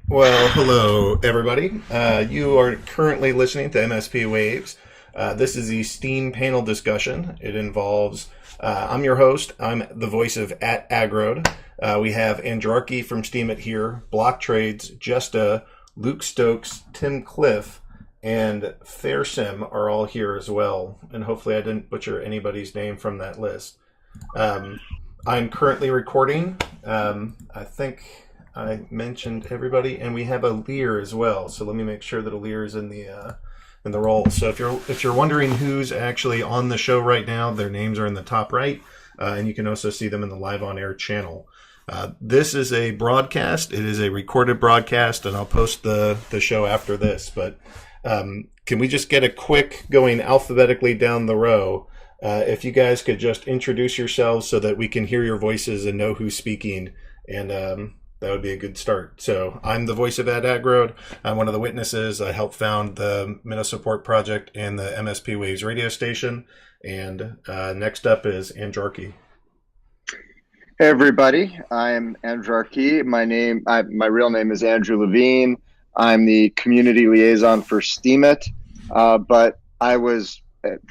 Well, hello, everybody. You are currently listening to MSP Waves. This is the Steem Panel Discussion. It involves, I'm your host. I'm the voice of @Agrode. We have Andrarchy from Steem It here, Block Trades, Jesta, Luke Stokes, Tim Cliff, and FairSim are all here as well. And hopefully I didn't butcher anybody's name from that list. Um, I'm currently recording. I think I mentioned everybody, and we have a Lear as well. So let me make sure that a Lear is in the role. So if you're wondering who's actually on the show right now, their names are in the top right, and you can also see them in the live on air channel. This is a broadcast. It is a recorded broadcast, and I'll post the show after this. But can we just get a quick going alphabetically down the row? If you guys could just introduce yourselves so that we can hear your voices and know who's speaking, and that would be a good start. So I'm the voice of @Agrode. I'm one of the witnesses. I helped found the Minnow Support Project and the MSP Waves radio station. And next up is Andrarchy. Hey everybody, I'm Andrarchy. My real name is Andrew Levine. I'm the community liaison for Steemit. But I was,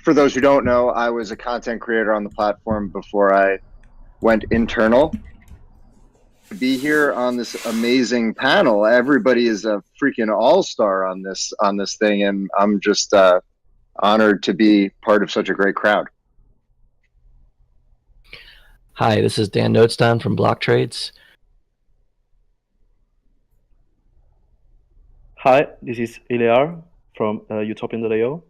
for those who don't know, I was a content creator on the platform before I went internal. To be here on this amazing panel, everybody is a freaking all-star on this thing, and I'm just honored to be part of such a great crowd. Hi, this is Dan Notestein from Block Trades. Hi, this is Ilear from Utopian.io.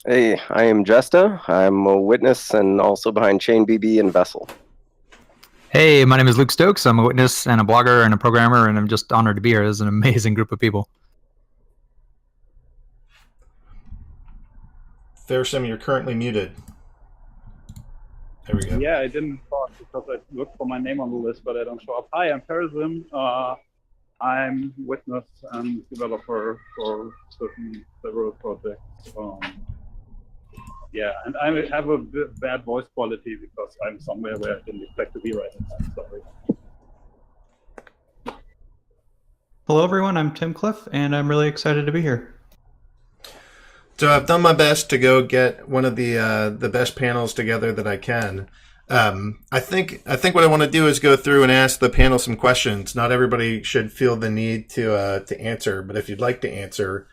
Hey, I am Jesta. I'm a witness and also behind Chain BB and Vessel. Hey, my name is Luke Stokes. I'm a witness and a blogger and a programmer, and I'm just honored to be here. This is an amazing group of people. FairSim, you're currently muted. There we go. Yeah, I didn't talk because I looked for my name on the list, but I don't show up. Hi, I'm FairSim. I'm witness and developer for several projects. Yeah, and I have a bad voice quality because I'm somewhere where I didn't expect to be right now. Sorry. Hello, everyone. I'm Tim Cliff, and I'm really excited to be here. So I've done my best to go get one of the best panels together that I can. I think what I want to do is go through and ask the panel some questions. Not everybody should feel the need to answer, but if you'd like to answer,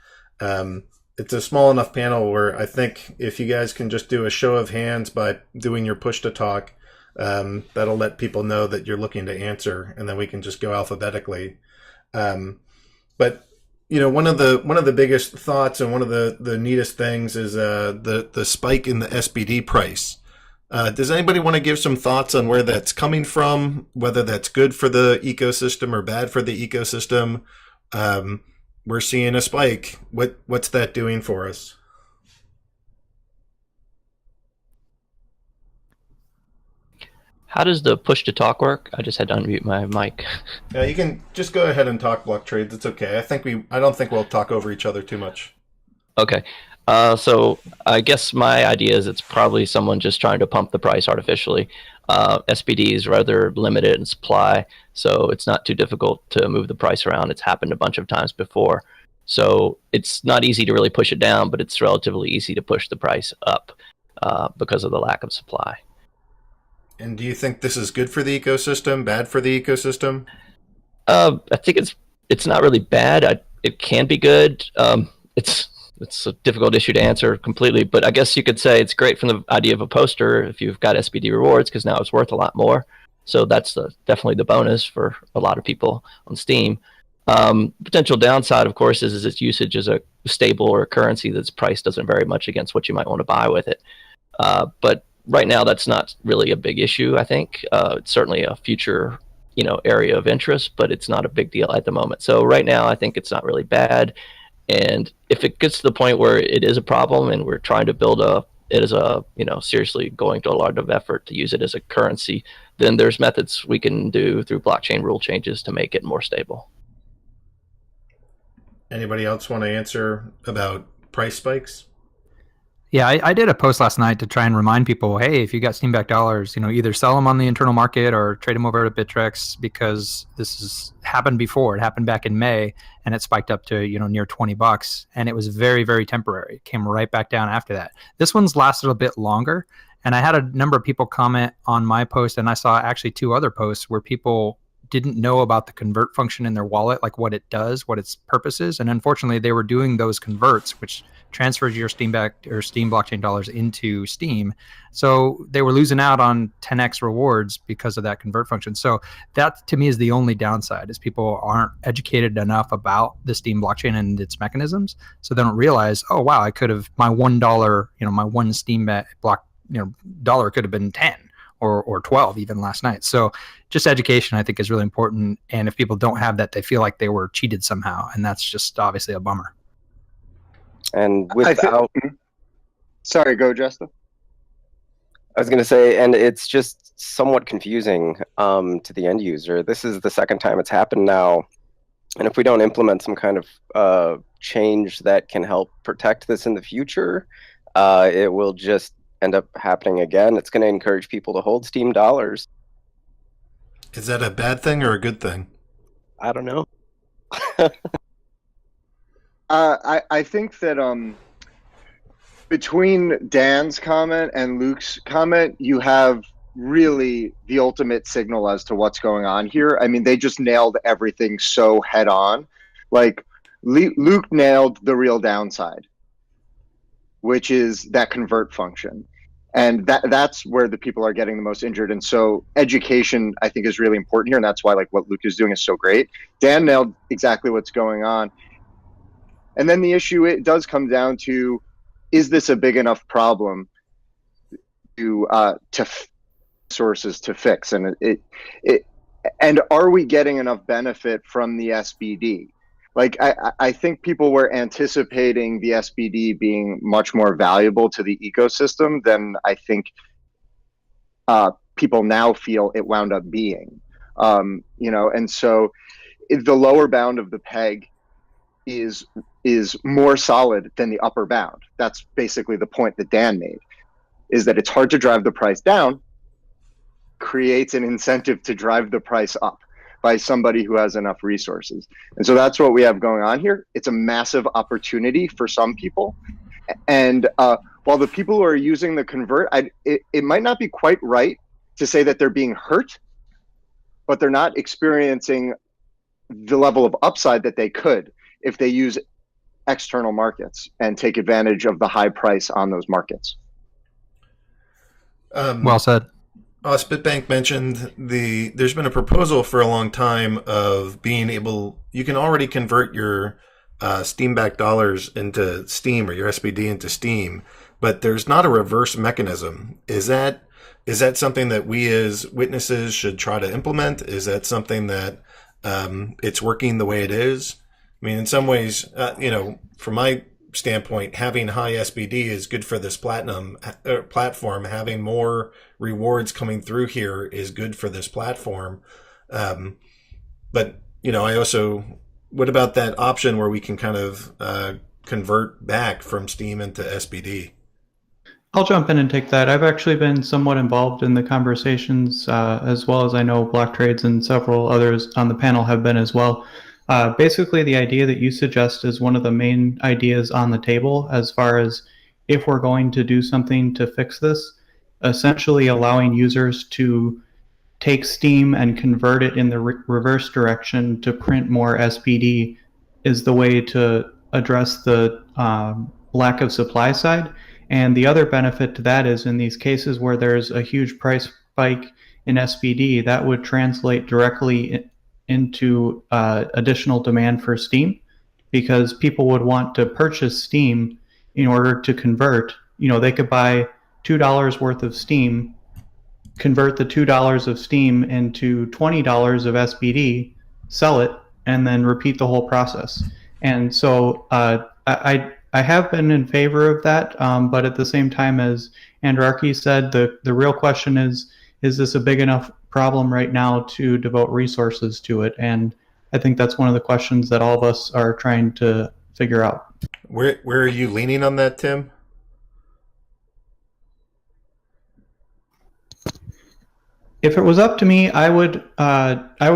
it's a small enough panel where I think if you guys can just do a show of hands by doing your push to talk, that'll let people know that you're looking to answer, and then we can just go alphabetically. But you know, one of the biggest thoughts and one of the neatest things is the spike in the SBD price. Does anybody want to give some thoughts on where that's coming from, whether that's good for the ecosystem or bad for the ecosystem? We're seeing a spike. What's that doing for us? How does the push to talk work? I just had to unmute my mic. Yeah, you can just go ahead and talk Block Trades. It's okay. I don't think we'll talk over each other too much. Okay. So I guess my idea is it's probably someone just trying to pump the price artificially. SPD is rather limited in supply, so it's not too difficult to move the price around. It's happened a bunch of times before. So it's not easy to really push it down, but it's relatively easy to push the price up because of the lack of supply. And do you think this is good for the ecosystem, bad for the ecosystem? I think it's not really bad. It can be good. It's a difficult issue to answer completely, but I guess you could say it's great from the idea of a poster if you've got SPD rewards, because now it's worth a lot more. So that's definitely the bonus for a lot of people on Steem. Potential downside, of course, is its usage as a stable or a currency that's price doesn't vary much against what you might want to buy with it. But right now, that's not really a big issue, I think. It's certainly a future area of interest, but it's not a big deal at the moment. So right now, I think it's not really bad. And if it gets to the point where it is a problem and we're trying to build it as a, seriously going to a lot of effort to use it as a currency, then there's methods we can do through blockchain rule changes to make it more stable. Anybody else want to answer about price spikes? Yeah, I did a post last night to try and remind people, hey, if you got Steam back dollars, either sell them on the internal market or trade them over to Bittrex, because this has happened before. It happened back in May, and it spiked up to near $20, and it was very, very temporary. It came right back down after that. This one's lasted a bit longer, and I had a number of people comment on my post, and I saw actually 2 other posts where people didn't know about the convert function in their wallet, like what it does, what its purpose is, and unfortunately, they were doing those converts, which transfers your Steam blockchain dollars into Steam. So they were losing out on 10x rewards because of that convert function. So that to me is the only downside, is people aren't educated enough about the Steam blockchain and its mechanisms. So they don't realize, oh wow, I could have my $1, my one Steam block, dollar could have been 10 or 12 even last night. So just education, I think, is really important. And if people don't have that, they feel like they were cheated somehow. And that's just obviously a bummer. And without, sorry, go, Justin. I was going to say, and it's just somewhat confusing to the end user. This is the second time it's happened now, and if we don't implement some kind of change that can help protect this in the future, it will just end up happening again. It's going to encourage people to hold Steam dollars. Is that a bad thing or a good thing? I don't know. I think that between Dan's comment and Luke's comment, you have really the ultimate signal as to what's going on here. I mean, they just nailed everything so head on. Like, Luke nailed the real downside, which is that convert function. And that's where the people are getting the most injured. And so education, I think, is really important here. And that's why, like, what Luke is doing is so great. Dan nailed exactly what's going on. And then the issue, it does come down to, is this a big enough problem to sources to fix? And and are we getting enough benefit from the SBD? Like, I think people were anticipating the SBD being much more valuable to the ecosystem than I think people now feel it wound up being. And so the lower bound of the peg is more solid than the upper bound. That's basically the point that Dan made, is that it's hard to drive the price down, creates an incentive to drive the price up by somebody who has enough resources. And so that's what we have going on here. It's a massive opportunity for some people. And while the people who are using the convert, it might not be quite right to say that they're being hurt, but they're not experiencing the level of upside that they could if they use external markets and take advantage of the high price on those markets. Well said. Spitbank mentioned there's been a proposal for a long time of being able, you can already convert your Steam back dollars into Steam, or your SBD into Steam, but there's not a reverse mechanism. Is that something that we as witnesses should try to implement? Is that something that it's working the way it is? I mean, in some ways, from my standpoint, having high SBD is good for this platform. Having more rewards coming through here is good for this platform. But I also, what about that option where we can kind of convert back from Steam into SBD? I'll jump in and take that. I've actually been somewhat involved in the conversations, as well as I know Block Trades and several others on the panel have been as well. Basically, the idea that you suggest is one of the main ideas on the table as far as if we're going to do something to fix this, essentially allowing users to take Steam and convert it in the reverse direction to print more SBD is the way to address the lack of supply side. And the other benefit to that is in these cases where there's a huge price spike in SBD, that would translate directly into additional demand for Steam, because people would want to purchase Steam in order to convert. They could buy $2 worth of Steam, convert the $2 of Steam into $20 of SBD, sell it, and then repeat the whole process. And so I have been in favor of that, but at the same time, as Andrarchy said, the real question is this a big enough problem right now to devote resources to it? And I think that's one of the questions that all of us are trying to figure out. Where are you leaning on that, Tim? If it was up to me, I would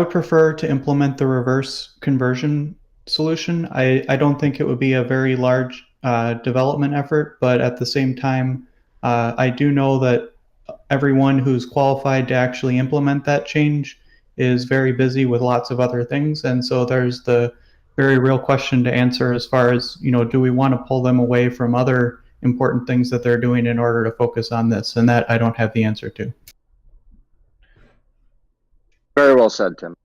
prefer to implement the reverse conversion solution. I don't think it would be a very large development effort, but at the same time, I do know that everyone who's qualified to actually implement that change is very busy with lots of other things, and so there's the very real question to answer as far as, do we want to pull them away from other important things that they're doing in order to focus on this? And that I don't have the answer to. Very well said, Tim.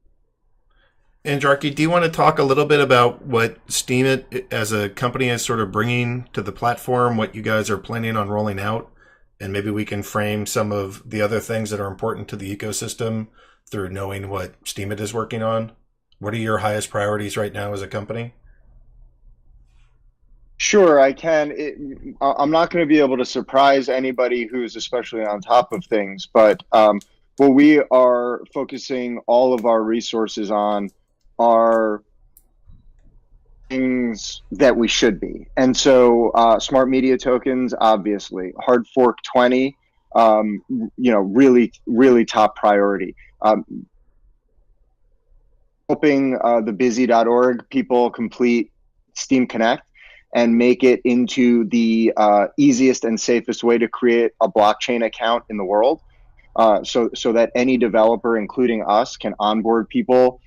And Jarky, do you want to talk a little bit about what Steem as a company is sort of bringing to the platform, what you guys are planning on rolling out, and maybe we can frame some of the other things that are important to the ecosystem through knowing what Steem is working on? What are your highest priorities right now as a company? Sure, I can. I'm not going to be able to surprise anybody who's especially on top of things, but what we are focusing all of our resources on are things that we should be. And so smart media tokens, obviously, hard fork 20, really, really top priority. Helping the busy.org people complete Steem Connect and make it into the easiest and safest way to create a blockchain account in the world, so that any developer, including us, can onboard people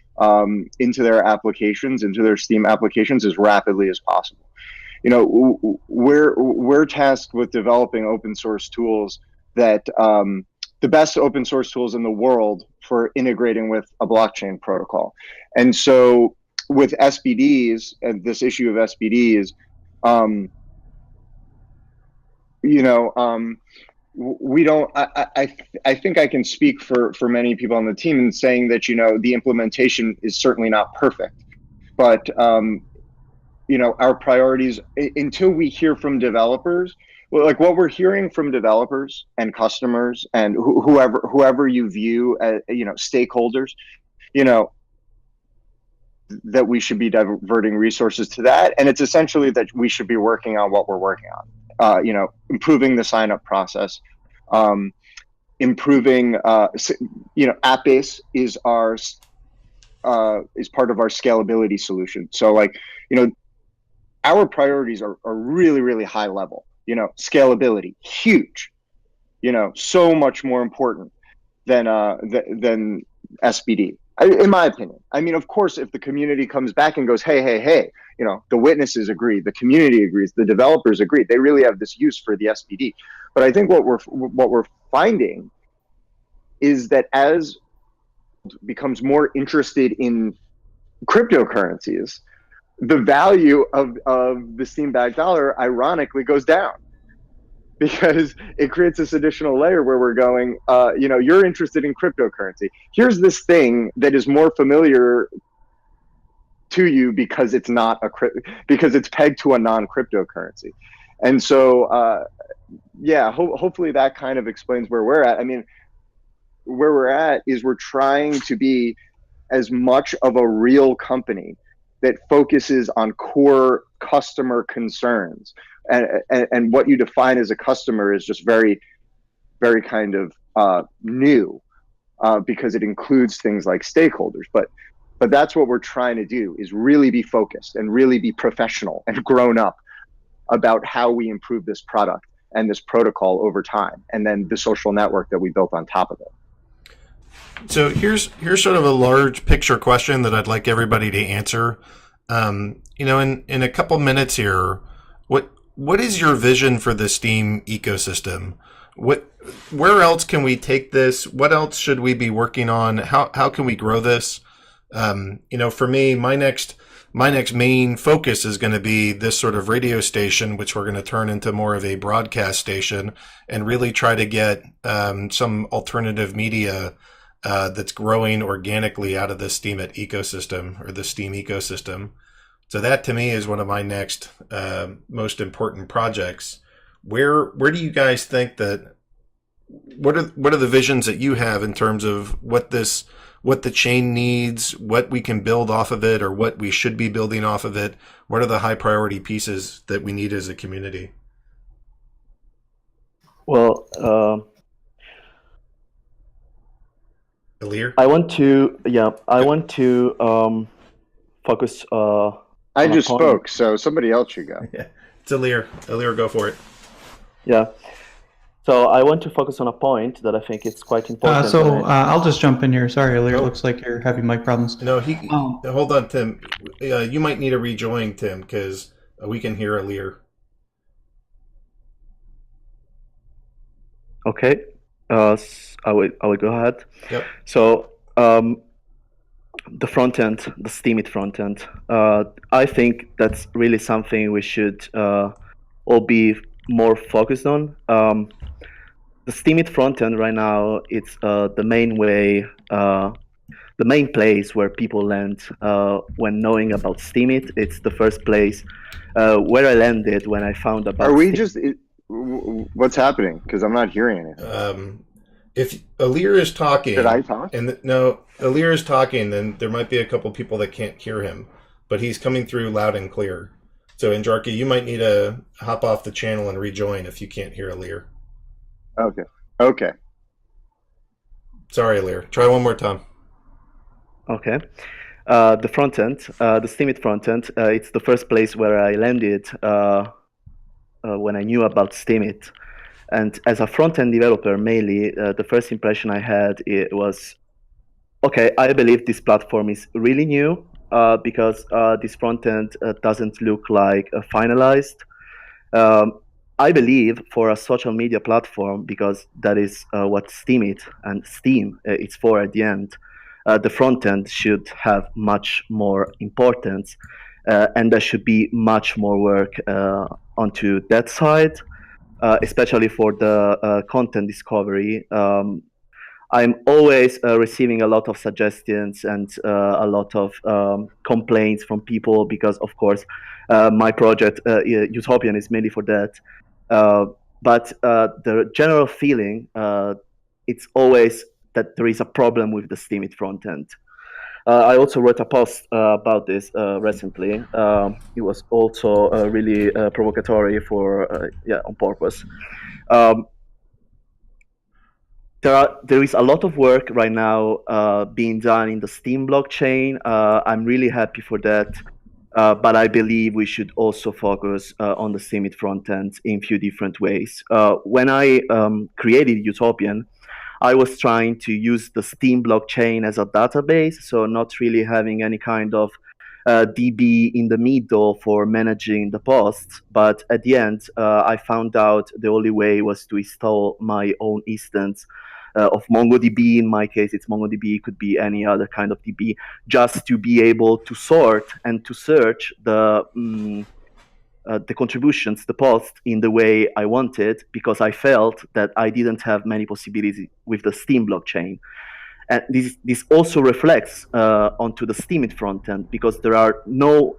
into their applications, into their Steem applications as rapidly as possible. We're tasked with developing open source tools that the best open source tools in the world for integrating with a blockchain protocol. And so with SBDs and this issue of SBDs, we don't, I think I can speak for many people on the team in saying that, the implementation is certainly not perfect, but, our priorities until we hear from developers, well, like what we're hearing from developers and customers and whoever you view as, stakeholders, that we should be diverting resources to that. And it's essentially that we should be working on what we're working on, improving the sign-up process, improving, AppBase is is part of our scalability solution. So our priorities are really, really high level, scalability, huge, so much more important than SBD. In my opinion. I mean, of course, if the community comes back and goes, hey, the witnesses agree, the community agrees, the developers agree, they really have this use for the SBD. But I think what we're finding is that as becomes more interested in cryptocurrencies, the value of the Steem-backed dollar ironically goes down, because it creates this additional layer where we're going, you're interested in cryptocurrency. Here's this thing that is more familiar to you because it's not because it's pegged to a non-cryptocurrency. And so, hopefully that kind of explains where we're at. I mean, where we're at is we're trying to be as much of a real company that focuses on core customer concerns. And what you define as a customer is just very, very kind of new, because it includes things like stakeholders. But that's what we're trying to do, is really be focused and really be professional and grown up about how we improve this product and this protocol over time, and then the social network that we built on top of it. So here's sort of a large picture question that I'd like everybody to answer. In a couple minutes here, what is your vision for the Steem ecosystem? Where else can we take this? What else should we be working on? How can we grow this? For me, my next main focus is going to be this sort of radio station, which we're going to turn into more of a broadcast station and really try to get some alternative media that's growing organically out of the Steem ecosystem, or the Steem ecosystem. So that to me is one of my next most important projects. Where do you guys think that? What are the visions that you have in terms of what the chain needs, what we can build off of it, or what we should be building off of it? What are the high priority pieces that we need as a community? Well, Alir? I want to focus I on a just point. spoke, so somebody else should go. Yeah, it's Alir. Alir, go for it. Yeah. So I want to focus on a point that I think it's quite important. I'll just jump in here. Sorry, Alir. It Oh. looks like you're having mic problems. No, hold on, Tim. You might need to rejoin, Tim, because we can hear Alir. Okay. I will go ahead. Yep. So the front end, the Steemit front end, I think that's really something we should all be more focused on. The Steemit front end right now, it's the main way, the main place where people land when knowing about Steemit. It's the first place where I landed when I found about. Are we just? What's happening? Because I'm not hearing anything. If Alir is talking, Did I talk? No, Alir is talking, then there might be a couple people that can't hear him, but he's coming through loud and clear. So, Anjarki, you might need to hop off the channel and rejoin if you can't hear Alir. Okay. Sorry, Alir. Try one more time. Okay. The front end, the Steemit front end, it's the first place where I landed when I knew about Steemit. And as a front-end developer, mainly, the first impression I had was, okay, I believe this platform is really new because this front-end doesn't look like finalized. I believe for a social media platform, because that is what Steemit and Steam is for at the end, the front-end should have much more importance and there should be much more work onto that side. Especially for the content discovery. I'm always receiving a lot of suggestions and a lot of complaints from people because, of course, my project, Utopian, is mainly for that. But the general feeling, it's always that there is a problem with the Steemit front end. I also wrote a post about this recently. It was also really provocatory on purpose. There is a lot of work right now being done in the Steem blockchain. I'm really happy for that. But I believe we should also focus on the Steemit front end in a few different ways. When I created Utopian, I was trying to use the Steem blockchain as a database, so not really having any kind of DB in the middle for managing the posts. But at the end, I found out the only way was to install my own instance of MongoDB. In my case, it's MongoDB. It could be any other kind of DB, just to be able to sort and to search the contributions, the posts in the way I wanted, because I felt that I didn't have many possibilities with the Steem blockchain. And this also reflects onto the Steemit front end, because there are no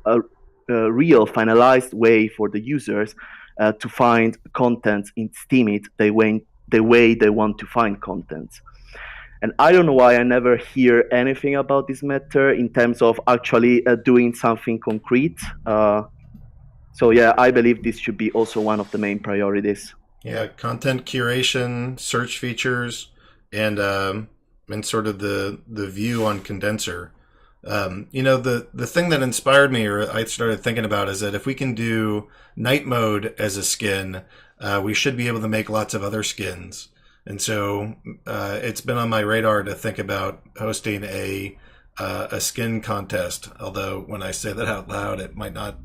real finalized way for the users to find content in Steemit the way they want to find content. And I don't know why I never hear anything about this matter in terms of actually doing something concrete. So yeah, I believe this should be also one of the main priorities. Yeah, content curation, search features, and sort of the view on condenser. The thing that inspired me, or I started thinking about, is that if we can do night mode as a skin, we should be able to make lots of other skins. And so it's been on my radar to think about hosting a skin contest. Although when I say that out loud, it might not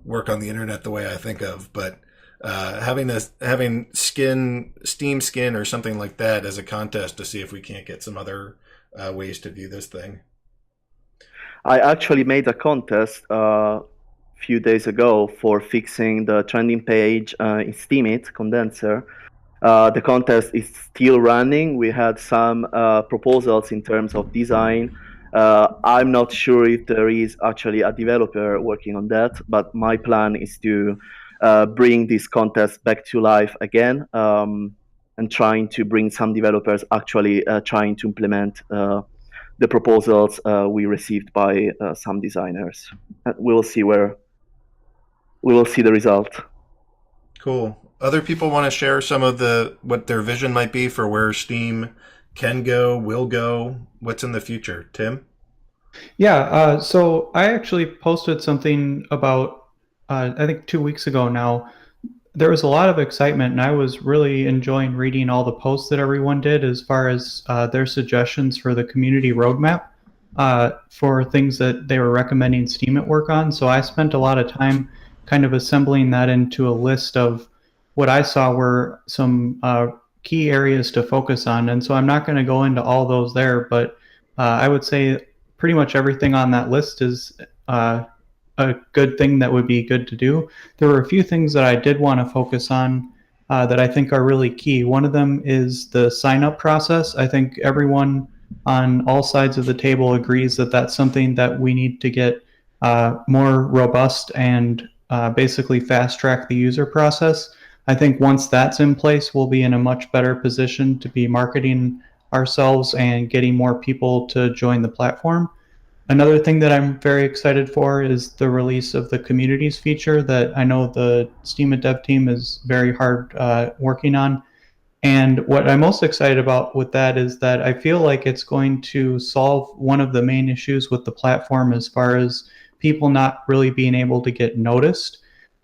work on the internet the way I think of, but having Steam skin or something like that as a contest to see if we can't get some other ways to view this thing. I actually made a contest a few days ago for fixing the trending page in Steemit condenser. The contest is still running. We had some proposals in terms of design. I'm not sure if there is actually a developer working on that, but my plan is to bring this contest back to life again and trying to bring some developers actually trying to implement the proposals we received by some designers. We will see the result. Cool. Other people want to share some of what their vision might be for where Steem can go, will go? What's in the future? Tim? Yeah, so I actually posted something about, I think 2 weeks ago now. There was a lot of excitement, and I was really enjoying reading all the posts that everyone did as far as their suggestions for the community roadmap for things that they were recommending Steemit work on. So I spent a lot of time kind of assembling that into a list of what I saw were some key areas to focus on. And so I'm not going to go into all those there, but I would say pretty much everything on that list is a good thing that would be good to do. There were a few things that I did want to focus on that I think are really key. One of them is the sign-up process. I think everyone on all sides of the table agrees that that's something that we need to get more robust and basically fast-track the user process. I think once that's in place, we'll be in a much better position to be marketing ourselves and getting more people to join the platform. Another thing that I'm very excited for is the release of the communities feature that I know the Steemit dev team is very hard working on. And what I'm most excited about with that is that I feel like it's going to solve one of the main issues with the platform as far as people not really being able to get noticed.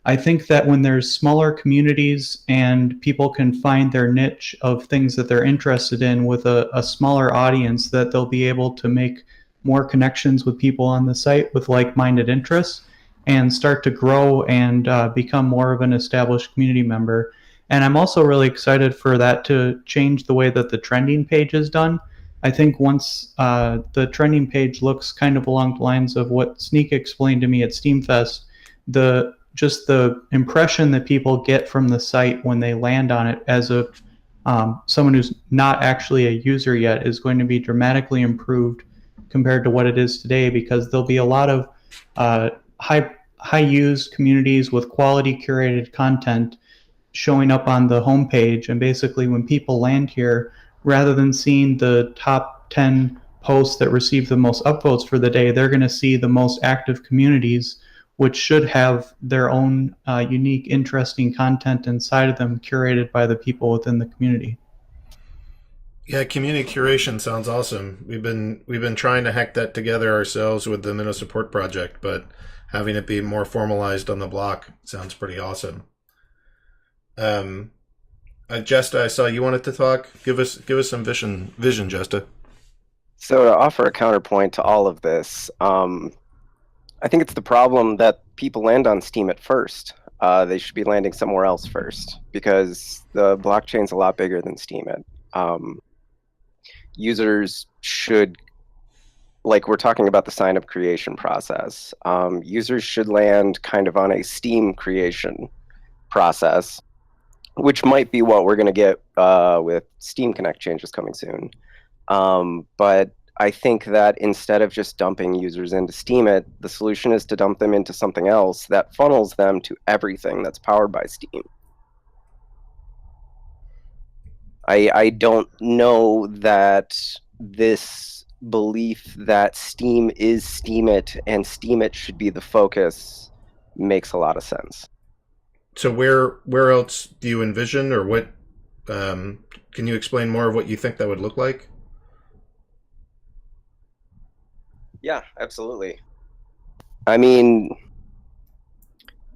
I think that when there's smaller communities and people can find their niche of things that they're interested in with a smaller audience, that they'll be able to make more connections with people on the site with like-minded interests and start to grow and become more of an established community member. And I'm also really excited for that to change the way that the trending page is done. I think once the trending page looks kind of along the lines of what Sneak explained to me at Steamfest, just the impression that people get from the site when they land on it as a someone who's not actually a user yet is going to be dramatically improved compared to what it is today, because there'll be a lot of high used communities with quality curated content showing up on the homepage. And basically when people land here, rather than seeing the top 10 posts that receive the most upvotes for the day, they're going to see the most active communities, which should have their own unique, interesting content inside of them curated by the people within the community. Yeah, community curation sounds awesome. We've been trying to hack that together ourselves with the Minnow Support Project, but having it be more formalized on the block sounds pretty awesome. Jesta, I saw you wanted to talk. Give us some vision, Jesta. So to offer a counterpoint to all of this, I think it's the problem that people land on Steem at first. They should be landing somewhere else first, because the blockchain's a lot bigger than Steemit. Users should, like we're talking about the sign-up creation process, users should land kind of on a Steem creation process, which might be what we're going to get with Steem Connect changes coming soon. But I think that instead of just dumping users into Steemit, the solution is to dump them into something else that funnels them to everything that's powered by Steem. I don't know that this belief that Steem is Steemit and Steemit should be the focus makes a lot of sense. So where else do you envision, or what? Can you explain more of what you think that would look like? Yeah, absolutely. I mean,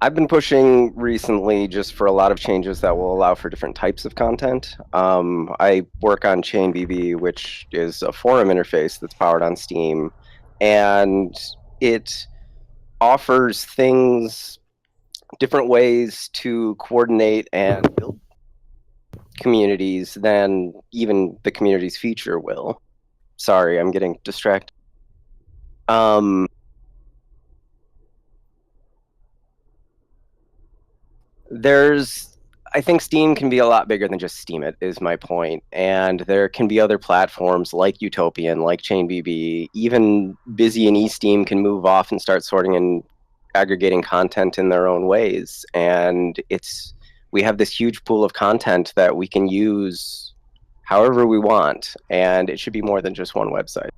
I've been pushing recently just for a lot of changes that will allow for different types of content. I work on ChainBB, which is a forum interface that's powered on Steem, and it offers things, different ways to coordinate and build communities than even the communities feature will. Sorry, I'm getting distracted. I think Steem can be a lot bigger than just Steemit, is my point. And there can be other platforms like Utopian, like ChainBB, even Busy and eSteem can move off and start sorting and aggregating content in their own ways. And we have this huge pool of content that we can use however we want, and it should be more than just one website.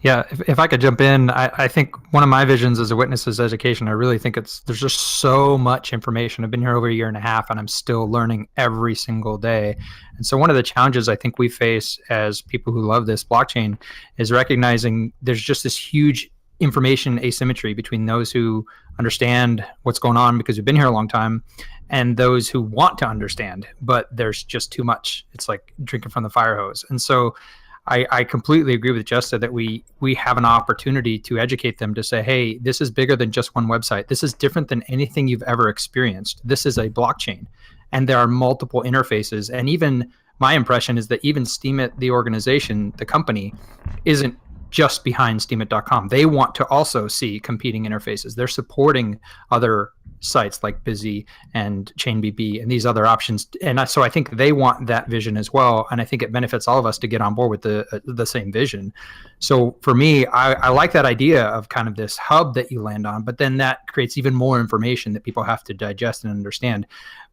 Yeah, if I could jump in, I think one of my visions as a witness is education. I really think there's just so much information. I've been here over a year and a half, and I'm still learning every single day. And so one of the challenges I think we face as people who love this blockchain is recognizing there's just this huge information asymmetry between those who understand what's going on because we've been here a long time and those who want to understand, but there's just too much. It's like drinking from the fire hose. And so I completely agree with Justa that we have an opportunity to educate them to say, hey, this is bigger than just one website. This is different than anything you've ever experienced. This is a blockchain, and there are multiple interfaces. And even my impression is that even Steemit, the organization, the company, isn't just behind Steemit.com. They want to also see competing interfaces. They're supporting other sites like Busy and ChainBB and these other options. And so I think they want that vision as well. And I think it benefits all of us to get on board with the same vision. So for me, I like that idea of kind of this hub that you land on, but then that creates even more information that people have to digest and understand.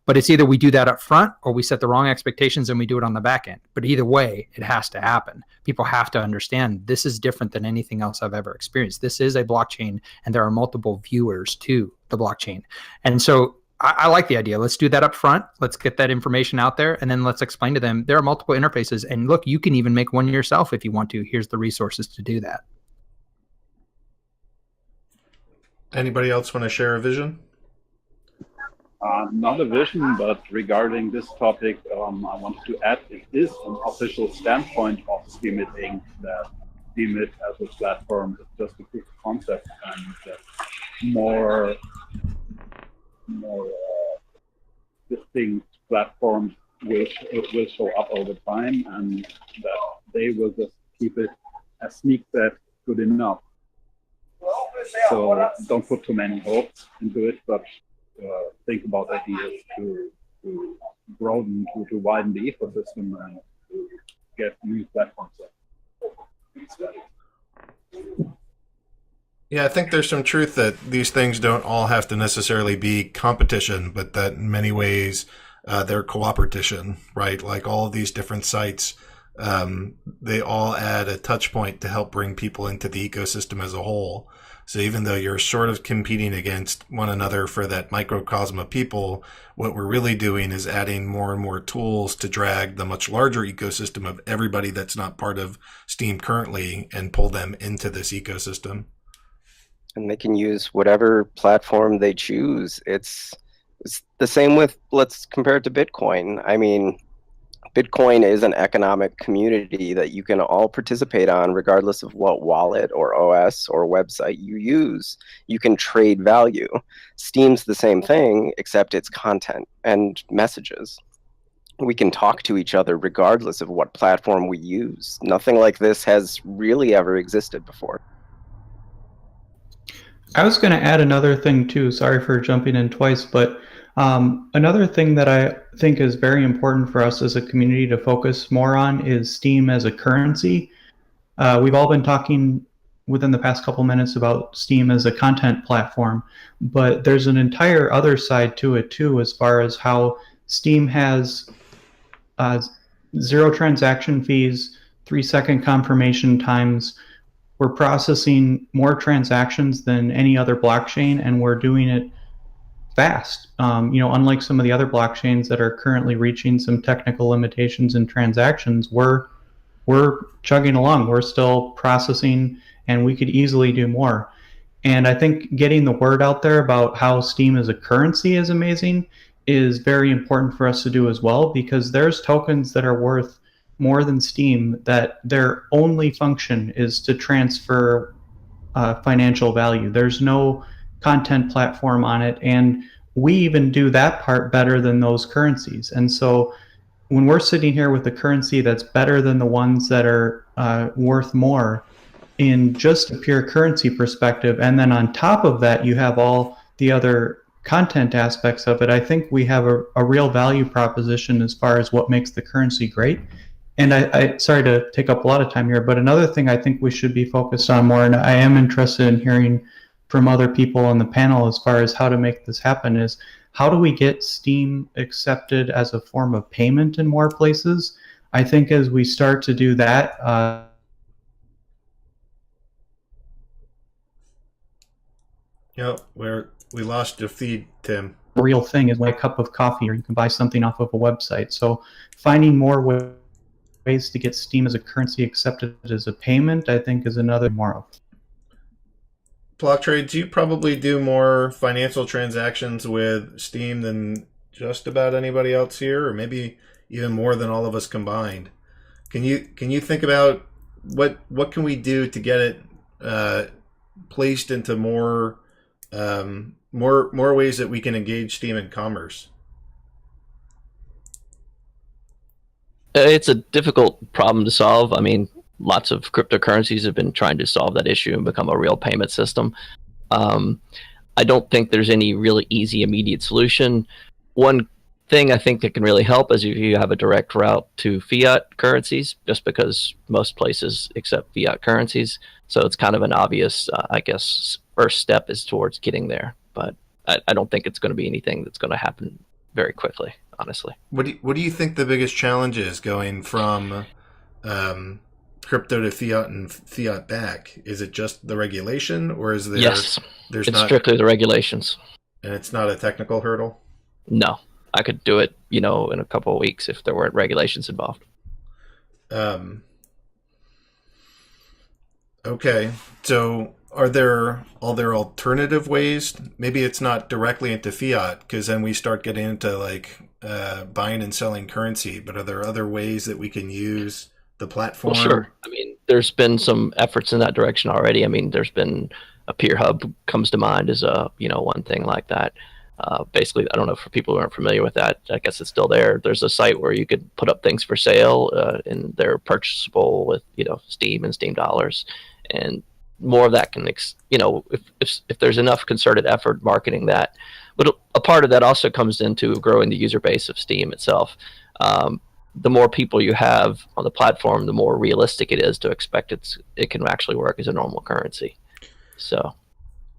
But it's either we do that up front or we set the wrong expectations and we do it on the back end. But either way, it has to happen. People have to understand this is different than anything else I've ever experienced. This is a blockchain, and there are multiple viewers to the blockchain. And so I like the idea. Let's do that up front. Let's get that information out there, and then let's explain to them there are multiple interfaces. And look, you can even make one yourself if you want to. Here's the resources to do that. Anybody else want to share a vision? Not a vision, but regarding this topic, I wanted to add it is an official standpoint of Steemit Inc. that Steemit as a platform is just a proof of concept, and that more distinct platforms will show up over time, and that they will just keep it as Sneak said, good enough. So don't put too many hopes into it, but think about ideas to broaden, to widen the ecosystem and to get new platforms up. Yeah, I think there's some truth that these things don't all have to necessarily be competition, but that in many ways they're cooperation, right? Like all of these different sites, they all add a touch point to help bring people into the ecosystem as a whole. So even though you're sort of competing against one another for that microcosm of people, what we're really doing is adding more and more tools to drag the much larger ecosystem of everybody that's not part of Steem currently and pull them into this ecosystem. And they can use whatever platform they choose. It's the same with, let's compare it to Bitcoin. I mean, Bitcoin is an economic community that you can all participate on regardless of what wallet or OS or website you use. You can trade value. Steem's the same thing, except it's content and messages. We can talk to each other regardless of what platform we use. Nothing like this has really ever existed before. I was going to add another thing too. Sorry for jumping in twice, but another thing that I think is very important for us as a community to focus more on is Steem as a currency. We've all been talking within the past couple minutes about Steem as a content platform, but there's an entire other side to it too, as far as how Steem has 0 transaction fees, 3-second confirmation times. We're processing more transactions than any other blockchain, and we're doing it fast. Unlike some of the other blockchains that are currently reaching some technical limitations in transactions, we're chugging along. We're still processing, and we could easily do more. And I think getting the word out there about how Steem as a currency is amazing is very important for us to do as well, because there's tokens that are worth more than Steem that their only function is to transfer financial value. There's no content platform on it, and we even do that part better than those currencies. And so when we're sitting here with a currency that's better than the ones that are worth more in just a pure currency perspective, and then on top of that you have all the other content aspects of it, I think we have a real value proposition as far as what makes the currency great. And I sorry to take up a lot of time here, but another thing I think we should be focused on more, and I am interested in hearing from other people on the panel as far as how to make this happen, is how do we get Steem accepted as a form of payment in more places? I think as we start to do that, Yep, we lost your feed, Tim. Real thing is like a cup of coffee, or you can buy something off of a website. So finding more ways to get Steem as a currency accepted as a payment, I think, is another more of. Block trades, you probably do more financial transactions with Steem than just about anybody else here, or maybe even more than all of us combined. Can you think about what can we do to get it placed into more ways that we can engage Steem in commerce? It's a difficult problem to solve. I mean, lots of cryptocurrencies have been trying to solve that issue and become a real payment system. I don't think there's any really easy, immediate solution. One thing I think that can really help is if you have a direct route to fiat currencies, just because most places accept fiat currencies. So it's kind of an obvious, I guess, first step is towards getting there. But I don't think it's going to be anything that's going to happen very quickly, honestly. What do you think the biggest challenge is going from crypto to fiat and fiat back? Is it just the regulation, or is there? Yes, there's it's not strictly the regulations. And it's not a technical hurdle? No, I could do it, in a couple of weeks if there weren't regulations involved. Okay, so are there alternative ways? Maybe it's not directly into fiat, because then we start getting into like buying and selling currency. But are there other ways that we can use the platform? Well, sure. I mean, there's been some efforts in that direction already. I mean, there's been a peer hub comes to mind as one thing like that. Basically, I don't know, for people who aren't familiar with that, I guess it's still there. There's a site where you could put up things for sale, and they're purchasable with Steem and Steem dollars, and more of that can if there's enough concerted effort marketing that. But a part of that also comes into growing the user base of Steem itself. The more people you have on the platform, the more realistic it is to expect it can actually work as a normal currency. So,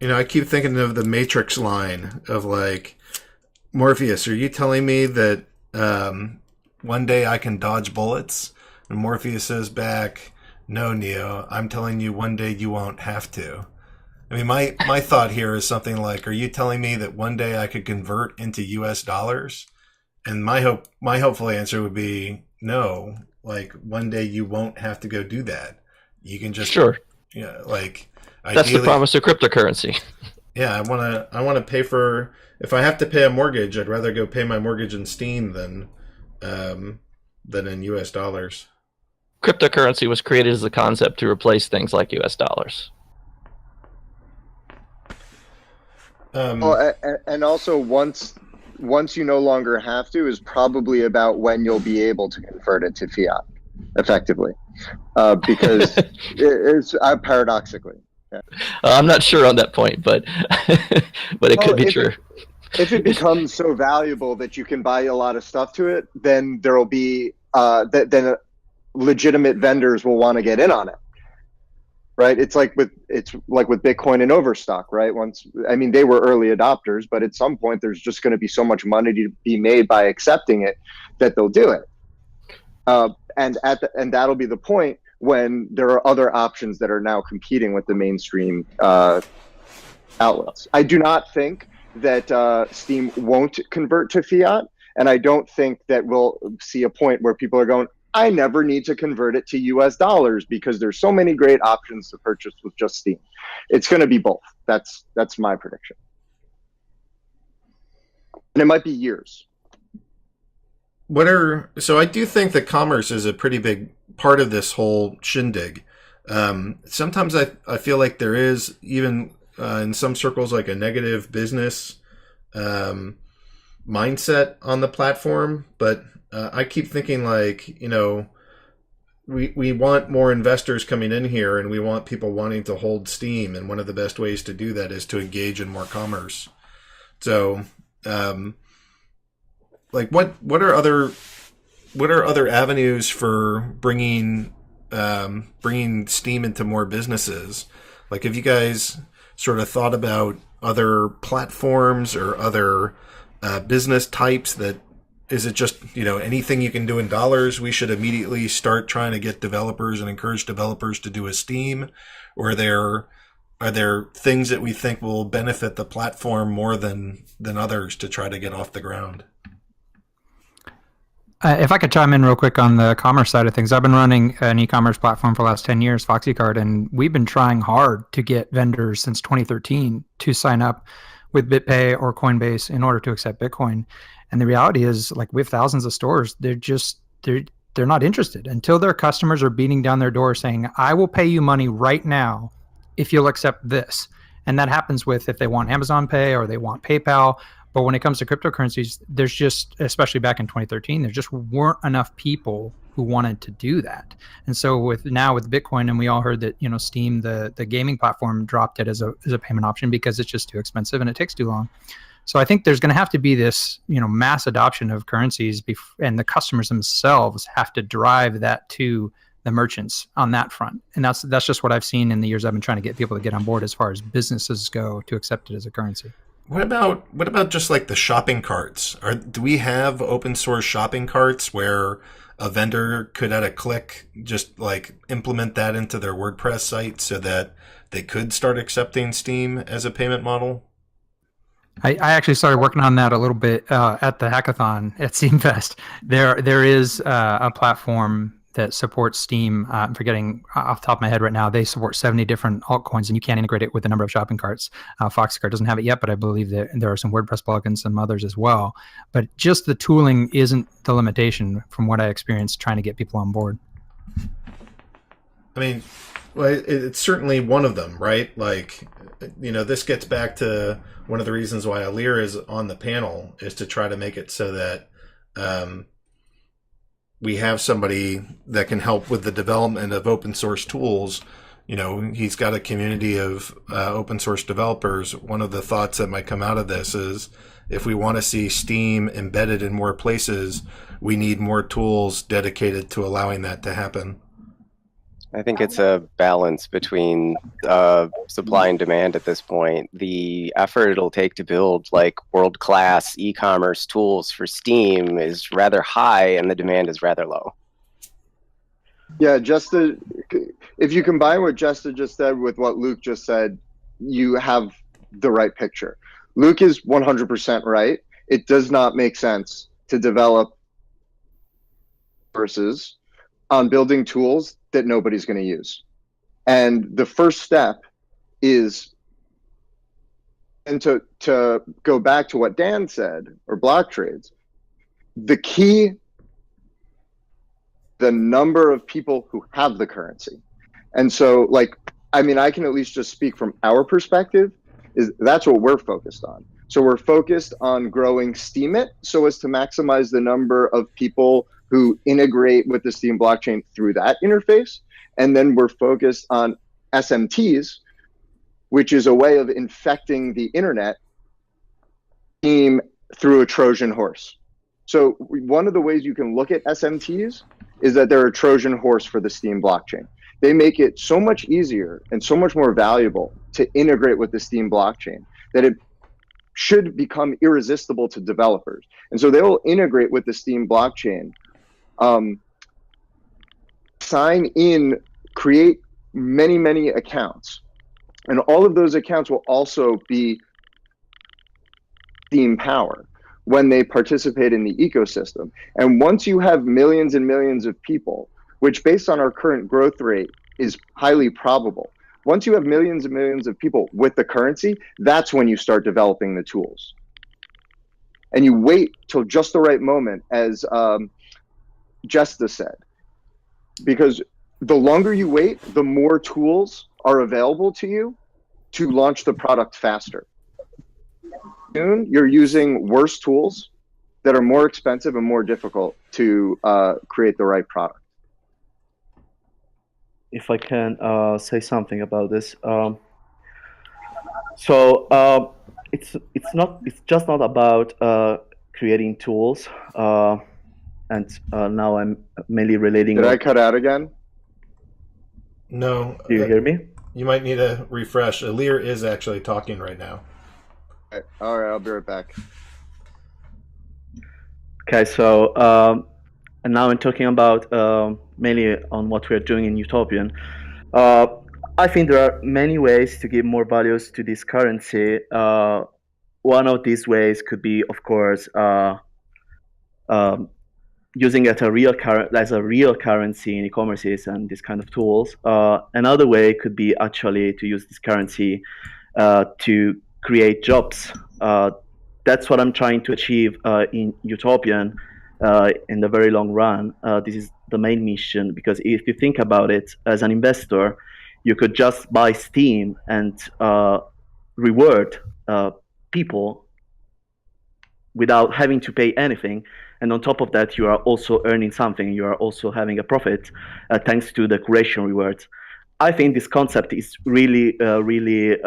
I keep thinking of the Matrix line of like, Morpheus, are you telling me that one day I can dodge bullets? And Morpheus says back, no, Neo, I'm telling you one day you won't have to. I mean, my thought here is something like, are you telling me that one day I could convert into US dollars? And my hopeful answer would be no. Like, one day you won't have to go do that. You can just sure. Like, that's the promise of cryptocurrency. Yeah, I want to pay for. If I have to pay a mortgage, I'd rather go pay my mortgage in Steem than in US dollars. Cryptocurrency was created as a concept to replace things like US dollars. And also once you no longer have to is probably about when you'll be able to convert it to fiat effectively, because it's paradoxically. Yeah. I'm not sure on that point, but it could be true. If it becomes so valuable that you can buy a lot of stuff to it, then there will be then legitimate vendors will want to get in on it. Right, it's like with Bitcoin and Overstock, right? They were early adopters, but at some point there's just going to be so much money to be made by accepting it that they'll do it, and that'll be the point when there are other options that are now competing with the mainstream outlets. I do not think that Steem won't convert to fiat, and I don't think that we'll see a point where people are going, I never need to convert it to US dollars because there's so many great options to purchase with just Steem. It's going to be both. That's my prediction. And it might be years. So I do think that commerce is a pretty big part of this whole shindig. Sometimes I feel like there is, even in some circles, like a negative business mindset on the platform, but I keep thinking like, we want more investors coming in here, and we want people wanting to hold Steem, and one of the best ways to do that is to engage in more commerce. So, like what are other avenues for bringing Steem into more businesses? Like, have you guys sort of thought about other platforms or other business types that? Is it just, anything you can do in dollars, we should immediately start trying to get developers and encourage developers to do a Steem? Or are there are there things that we think will benefit the platform more than others to try to get off the ground? If I could chime in real quick on the commerce side of things, I've been running an e-commerce platform for the last 10 years, FoxyCard, and we've been trying hard to get vendors since 2013 to sign up with BitPay or Coinbase in order to accept Bitcoin. And the reality is, like, we have thousands of stores. They're not interested until their customers are beating down their door saying, I will pay you money right now if you'll accept this. And that happens with if they want Amazon Pay or they want PayPal. But when it comes to cryptocurrencies, there's just, especially back in 2013, there just weren't enough people who wanted to do that. And so with Bitcoin, and we all heard that, Steam, the gaming platform, dropped it as a payment option because it's just too expensive and it takes too long. So I think there's going to have to be this, mass adoption of currencies, and the customers themselves have to drive that to the merchants on that front. And that's just what I've seen in the years I've been trying to get people to get on board as far as businesses go to accept it as a currency. What about just like the shopping carts? Do we have open source shopping carts where a vendor could at a click just like implement that into their WordPress site so that they could start accepting Steem as a payment model? I actually started working on that a little bit at the hackathon at SteamFest. There is a platform that supports Steem. I'm forgetting off the top of my head right now. They support 70 different altcoins, and you can't integrate it with a number of shopping carts. FoxyCard doesn't have it yet, but I believe that there are some WordPress plugins and some others as well. But just the tooling isn't the limitation from what I experienced trying to get people on board. I mean, well, it's certainly one of them, right? Like, this gets back to one of the reasons why Alir is on the panel, is to try to make it so that we have somebody that can help with the development of open source tools. He's got a community of open source developers. One of the thoughts that might come out of this is, if we want to see Steem embedded in more places, we need more tools dedicated to allowing that to happen. I think it's a balance between supply and demand at this point. The effort it'll take to build like world-class e-commerce tools for Steem is rather high, and the demand is rather low. Yeah, if you combine what Jesta just said with what Luke just said, you have the right picture. Luke is 100% right. It does not make sense to develop versus on building tools that nobody's going to use. And the first step is, and to go back to what Dan said, or block trades, the key, the number of people who have the currency. And so, I can at least just speak from our perspective, is that's what we're focused on. So we're focused on growing Steemit so as to maximize the number of people who integrate with the Steem blockchain through that interface. And then we're focused on SMTs, which is a way of infecting the internet Steem through a Trojan horse. So one of the ways you can look at SMTs is that they're a Trojan horse for the Steem blockchain. They make it so much easier and so much more valuable to integrate with the Steem blockchain that it should become irresistible to developers. And so they will integrate with the Steem blockchain, sign in, create many, many accounts. And all of those accounts will also be Steem Power when they participate in the ecosystem. And once you have millions and millions of people, which based on our current growth rate is highly probable, once you have millions and millions of people with the currency, that's when you start developing the tools. And you wait till just the right moment, as Jesta said, because the longer you wait, the more tools are available to you to launch the product faster. Soon, you're using worse tools that are more expensive and more difficult to create the right product. If I can say something about this, it's just not about creating tools, and now I'm mainly relating. Did I cut out again? No. Do you hear me? You might need a refresh. Alir is actually talking right now. All right, I'll be right back. Okay, so and now I'm talking about mainly on what we're doing in Utopian. I think there are many ways to give more values to this currency. One of these ways could be, of course, um, using it as a real currency in e-commerces and these kind of tools. Another way could be actually to use this currency to create jobs. That's what I'm trying to achieve in Utopian in the very long run. This is the main mission, because if you think about it as an investor, you could just buy Steem and reward people without having to pay anything. And on top of that, you are also earning something. You are also having a profit thanks to the curation rewards. I think this concept is really, really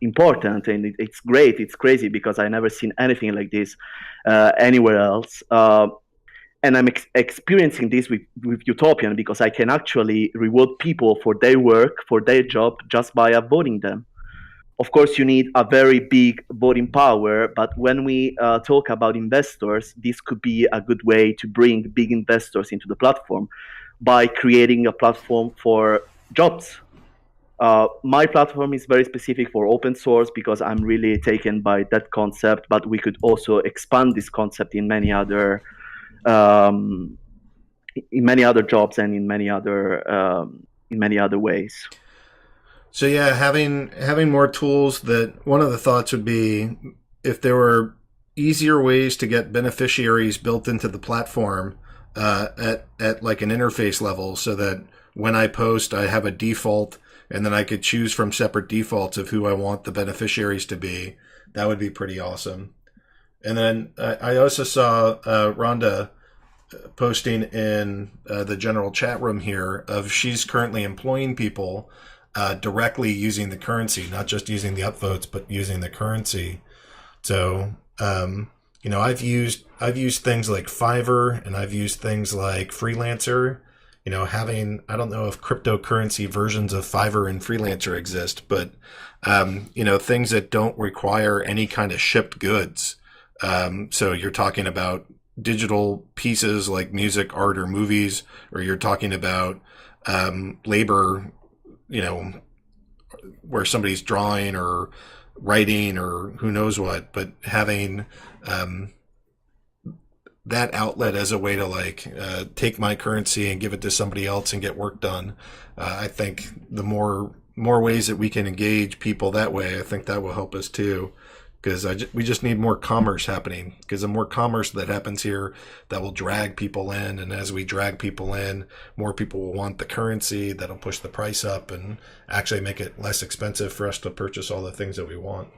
important, and it's great. It's crazy because I never seen anything like this anywhere else. And I'm experiencing this with Utopian because I can actually reward people for their work, for their job, just by voting them. Of course, you need a very big voting power, but when we talk about investors, this could be a good way to bring big investors into the platform by creating a platform for jobs. My platform is very specific for open source because I'm really taken by that concept, but we could also expand this concept in many other jobs and in many other ways. So yeah, having more tools. That one of the thoughts would be if there were easier ways to get beneficiaries built into the platform at like an interface level, so that when I post, I have a default, and then I could choose from separate defaults of who I want the beneficiaries to be. That would be pretty awesome. And then I also saw Rhonda posting in the general chat room here of she's currently employing people directly using the currency, not just using the upvotes, but using the currency. So, I've used things like Fiverr, and I've used things like Freelancer. I don't know if cryptocurrency versions of Fiverr and Freelancer exist, but, things that don't require any kind of shipped goods. So you're talking about digital pieces like music, art, or movies, or you're talking about labor, where somebody's drawing or writing or who knows what, but having that outlet as a way to take my currency and give it to somebody else and get work done. I think the more ways that we can engage people that way, I think that will help us too. Because we just need more commerce happening. Because the more commerce that happens here, that will drag people in. And as we drag people in, more people will want the currency. That'll push the price up and actually make it less expensive for us to purchase all the things that we want.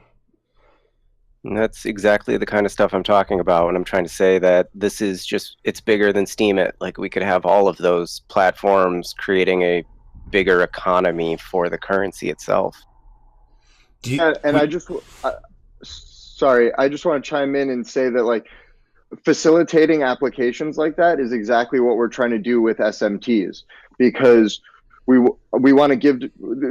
And that's exactly the kind of stuff I'm talking about when I'm trying to say that this is it's bigger than Steemit. Like, we could have all of those platforms creating a bigger economy for the currency itself. I just want to chime in and say that facilitating applications like that is exactly what we're trying to do with SMTs, because we want to give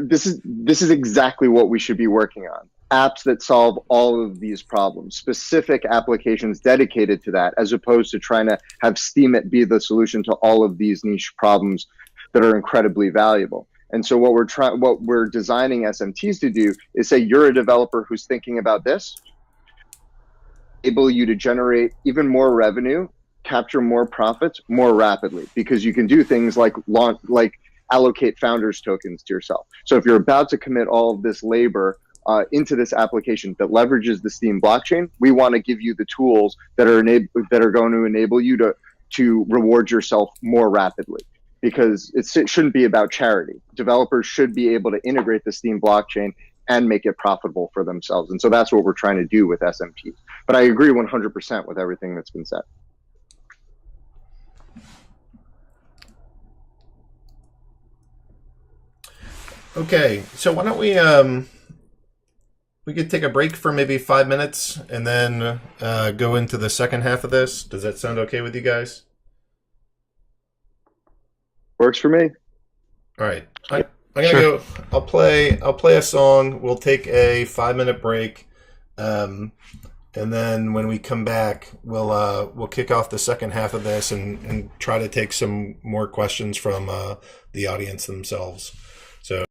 this is exactly what we should be working on. Apps that solve all of these problems, specific applications dedicated to that, as opposed to trying to have Steemit be the solution to all of these niche problems that are incredibly valuable. And so what we're designing SMTs to do is say, you're a developer who's thinking about this, enable you to generate even more revenue, capture more profits more rapidly, because you can do things like allocate founders tokens to yourself. So if you're about to commit all of this labor into this application that leverages the Steem blockchain, we want to give you the tools that are going to enable you to reward yourself more rapidly, because it shouldn't be about charity. Developers should be able to integrate the Steem blockchain and make it profitable for themselves. And so that's what we're trying to do with SMTs. But I agree 100% with everything that's been said. Okay, so why don't we could take a break for maybe 5 minutes and then go into the second half of this. Does that sound okay with you guys? Works for me. All right. I'm gonna go. I'll play a song. We'll take a 5-minute break, and then when we come back, we'll kick off the second half of this and try to take some more questions from the audience themselves. So